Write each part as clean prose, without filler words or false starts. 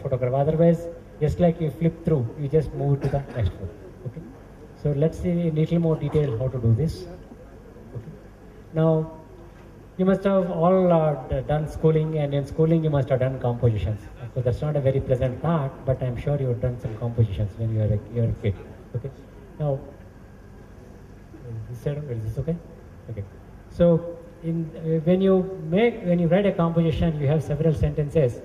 photograph. Otherwise, just like you flip through, you just move to the next one. Okay. So let's see in little more detail how to do this. Okay. Now, you must have all done schooling, and in schooling you must have done compositions. So that's not a very pleasant thought, but I'm sure you have done some compositions when you were a kid. Okay. Now, is this okay? Okay. So when you write a composition, you have several sentences,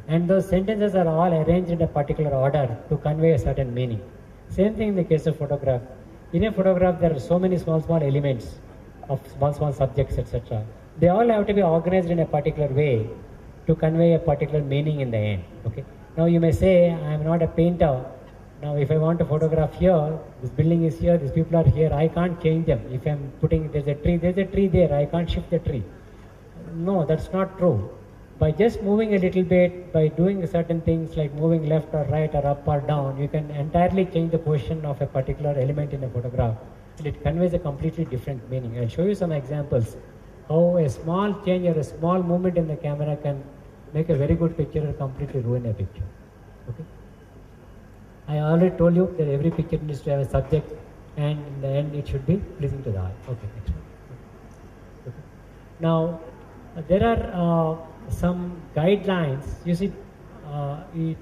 and those sentences are all arranged in a particular order to convey a certain meaning. Same thing in the case of photograph. In a photograph, there are so many small elements of small subjects, etc. They all have to be organized in a particular way to convey a particular meaning in the end. Okay. Now you may say, I am not a painter. Now if I want to photograph here, this building is here, these people are here, I can't change them. If I'm putting, there's a tree there, I can't shift the tree. No, that's not true. By just moving a little bit, by doing certain things like moving left or right or up or down, you can entirely change the position of a particular element in a photograph, and it conveys a completely different meaning. I'll show you some examples how a small change or a small movement in the camera can make a very good picture or completely ruin a picture. Okay. I already told you that every picture needs to have a subject, and in the end it should be pleasing to the eye. Okay, next one. Okay. Now, there are some guidelines, you see,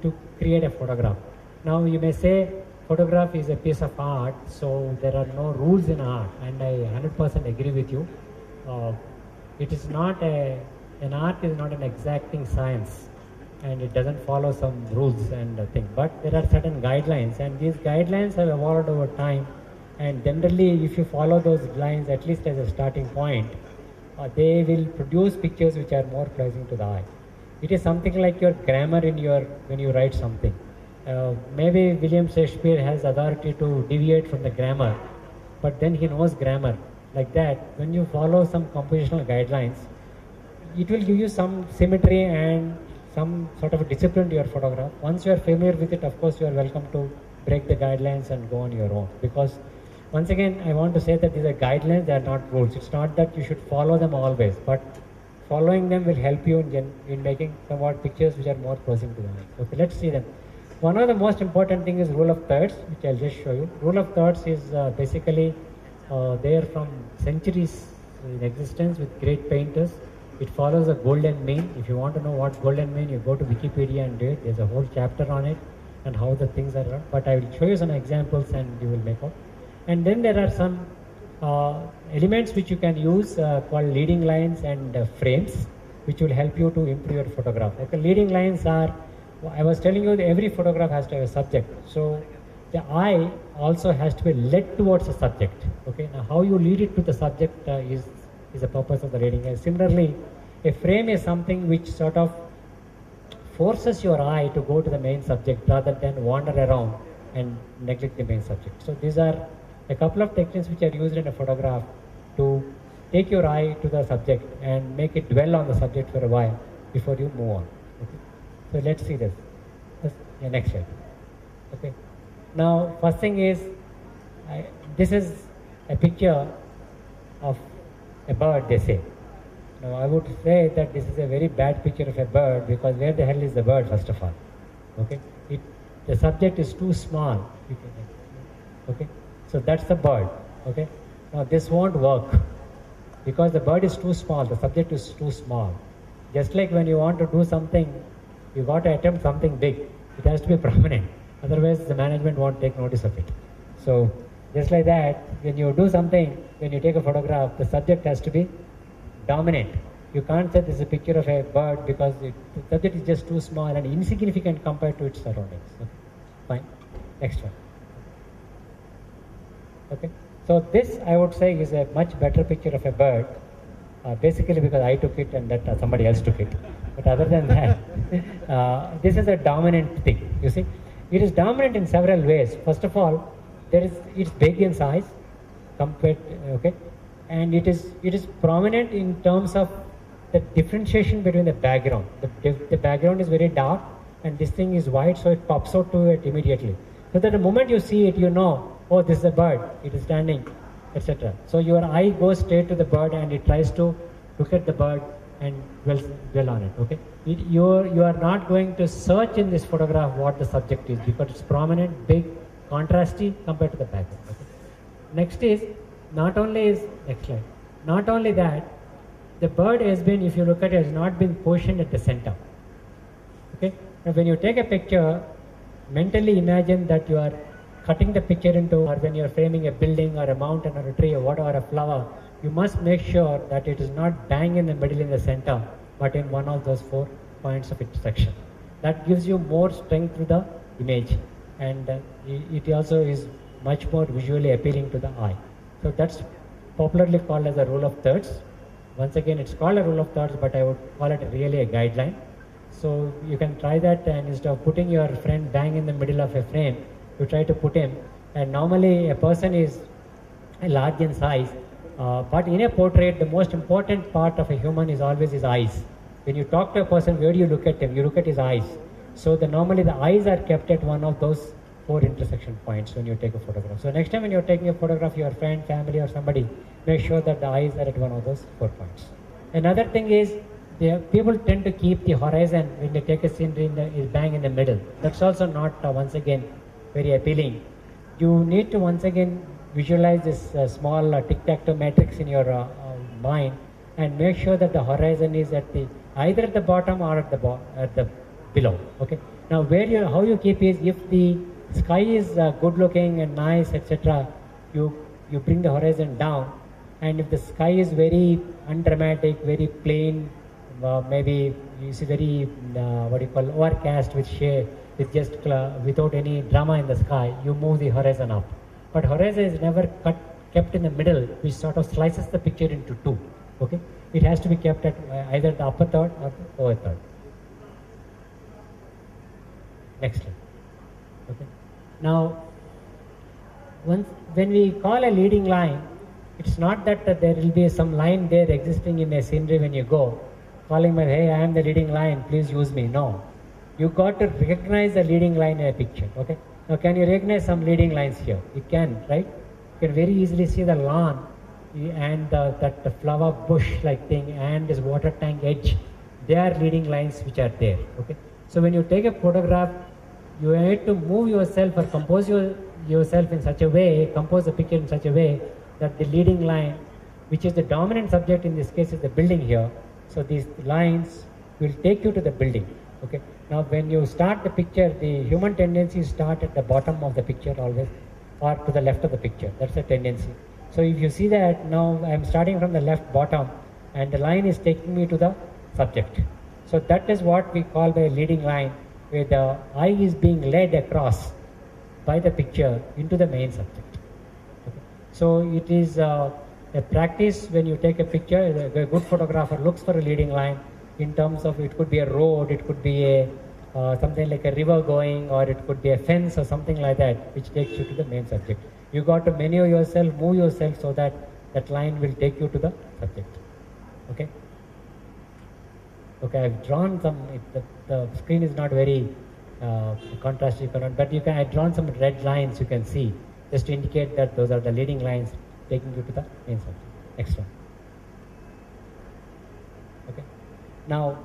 to create a photograph. Now you may say photograph is a piece of art, so there are no rules in art, and I 100% agree with you. It is not an art is not an exacting science, and it doesn't follow some rules and thing, but there are certain guidelines, and these guidelines have evolved over time, and generally if you follow those lines at least as a starting point, they will produce pictures which are more pleasing to the eye. It is something like your grammar when you write something. Maybe William Shakespeare has authority to deviate from the grammar, but then he knows grammar. Like that, when you follow some compositional guidelines, it will give you some symmetry and some sort of a discipline to your photograph. Once you are familiar with it, of course you are welcome to break the guidelines and go on your own, because once again I want to say that these are guidelines, they are not rules. It's not that you should follow them always, but following them will help you in making somewhat pictures which are more pleasing to the eye. Okay, let's see them. One of the most important thing is rule of thirds, which I'll just show you. Rule of thirds is basically there from centuries in existence with great painters. It follows a golden mean. If you want to know what golden mean, you go to Wikipedia and do it. There's a whole chapter on it and how the things are run. But I will show you some examples and you will make out. And then there are some elements which you can use called leading lines and frames, which will help you to improve your photograph. Like the leading lines are, I was telling you that every photograph has to have a subject. So the eye also has to be led towards a subject. Okay. Now how you lead it to the subject is the purpose of the leading line. Similarly, a frame is something which sort of forces your eye to go to the main subject rather than wander around and neglect the main subject. So these are a couple of techniques which are used in a photograph to take your eye to the subject and make it dwell on the subject for a while before you move on. Okay. So let's see this. Next slide. Okay. Now, first thing is, this is a picture of a bird, they say. Now, I would say that this is a very bad picture of a bird, because where the hell is the bird, first of all? Okay. The subject is too small. Okay. So that's the bird. Okay. Now, this won't work because the bird is too small. The subject is too small. Just like when you want to do something, you got to attempt something big. It has to be prominent. Otherwise, the management won't take notice of it. So, just like that, when you do something, when you take a photograph, the subject has to be dominant. You can't say this is a picture of a bird because the subject is just too small and insignificant compared to its surroundings. Okay. Fine. Next one. Okay. So this, I would say, is a much better picture of a bird, basically because I took it and that somebody else took it. But other than that, this is a dominant thing. You see, it is dominant in several ways. First of all, it's big in size, compared, okay, and it is prominent in terms of the differentiation between the background. The background is very dark, and this thing is white, so it pops out to it immediately. So that the moment you see it, you know, oh, this is a bird, it is standing, etc. So your eye goes straight to the bird and it tries to look at the bird and dwell on it. Okay, you are not going to search in this photograph what the subject is, because it's prominent, big, contrasty compared to the background. Okay? Next is not only that, the bird has been, if you look at it, has not been positioned at the center. Okay, now when you take a picture, mentally imagine that you are cutting the picture into, or when you are framing a building or a mountain or a tree or whatever, a flower, you must make sure that it is not bang in the middle in the center, but in one of those 4 points of intersection. That gives you more strength to the image, and it also is much more visually appealing to the eye. So that's popularly called as a rule of thirds. Once again, it's called a rule of thirds, but I would call it really a guideline. So you can try that, and instead of putting your friend bang in the middle of a frame, you try to put him, and normally a person is large in size, but in a portrait, the most important part of a human is always his eyes. When you talk to a person, where do you look at him? You look at his eyes. So normally the eyes are kept at one of those 4 intersection points when you take a photograph. So next time when you're taking a photograph, your friend, family, or somebody, make sure that the eyes are at one of those 4 points. Another thing is, people tend to keep the horizon when they take a scenery is bang in the middle. That's also not, once again, very appealing. You need to once again visualize this small tic-tac-toe matrix in your mind, and make sure that the horizon is at either at the bottom or at the below. Okay. Now how you keep is, if the sky is good looking and nice, etc., you bring the horizon down, and if the sky is very undramatic, very plain, maybe you see very overcast with shade, with just without any drama in the sky, you move the horizon up. But horizon is never kept in the middle, which sort of slices the picture into 2. Okay, it has to be kept at either the upper third or the lower third. Next slide. Okay. Now, when we call a leading line, it's not that there will be some line there existing in a scenery when you go, calling my, hey, I am the leading line, please use me. No. You got to recognize the leading line in a picture. Okay. Now, can you recognize some leading lines here? You can, right? You can very easily see the lawn and that flower bush-like thing and this water tank edge. They are leading lines which are there. Okay. So when you take a photograph, you need to move yourself or compose yourself in such a way, compose the picture in such a way that the leading line, which is the dominant subject in this case, is the building here. So these lines will take you to the building. Okay. Now when you start the picture, the human tendency is start at the bottom of the picture always, or to the left of the picture. That's a tendency. So if you see that, now I am starting from the left bottom, and the line is taking me to the subject. So that is what we call the leading line, where the eye is being led across by the picture into the main subject. Okay. So it is a practice when you take a picture. A good photographer looks for a leading line in terms of, it could be a road, it could be a something like a river going, or it could be a fence or something like that, which takes you to the main subject. You got to maneuver yourself, move yourself, so that that line will take you to the subject. Okay. Okay, I've drawn some. The screen is not very contrasty, but I've drawn some red lines. You can see, just to indicate that those are the leading lines taking you to the main subject. Next one. Okay. Now,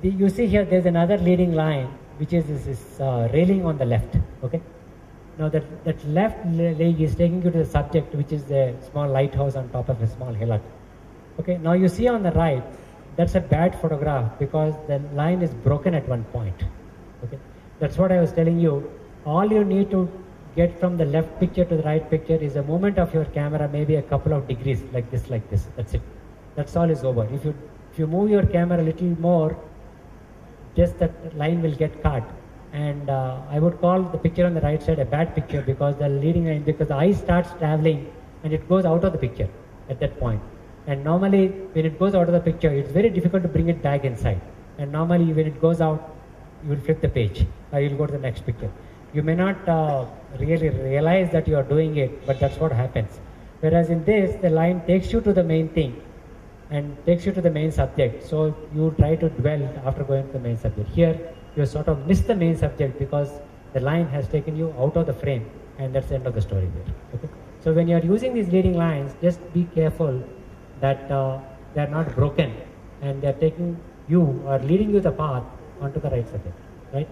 you see here, there's another leading line, which is this railing on the left. Okay. Now that left leg is taking you to the subject, which is the small lighthouse on top of a small hillock. Okay. Now you see on the right, that's a bad photograph because the line is broken at one point. Okay. That's what I was telling you. All you need to get from the left picture to the right picture is the movement of your camera, maybe a couple of degrees, like this. That's it. That's all is over. If you move your camera a little more, just that line will get cut. And I would call the picture on the right side a bad picture, because the leading line, because the eye starts traveling and it goes out of the picture at that point. And normally when it goes out of the picture, it's very difficult to bring it back inside. And normally when it goes out, you will flip the page or you'll go to the next picture. You may not really realize that you are doing it, but that's what happens. Whereas in this, the line takes you to the main thing and takes you to the main subject. So you try to dwell after going to the main subject. Here, you sort of miss the main subject because the line has taken you out of the frame, and that's the end of the story there. Okay? So when you are using these leading lines, just be careful that they are not broken, and they are taking you or leading you the path onto the right subject, right?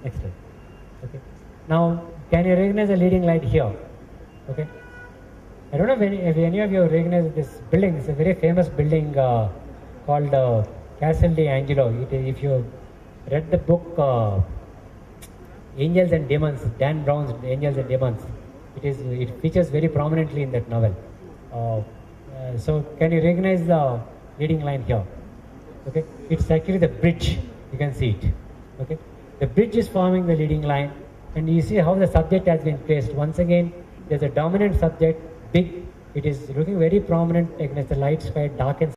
Next slide. Okay. Now, can you recognize the leading light here? Okay. I don't know if any of you recognize this building. It's a very famous building called Castle di Angelo. If you read the book Angels and Demons, Dan Brown's Angels and Demons, it features very prominently in that novel. So can you recognize the leading line here? Okay, it's actually the bridge. You can see it. Okay, the bridge is forming the leading line, and you see how the subject has been placed. Once again, there's a dominant subject, big. It is looking very prominent against the light sky, dark and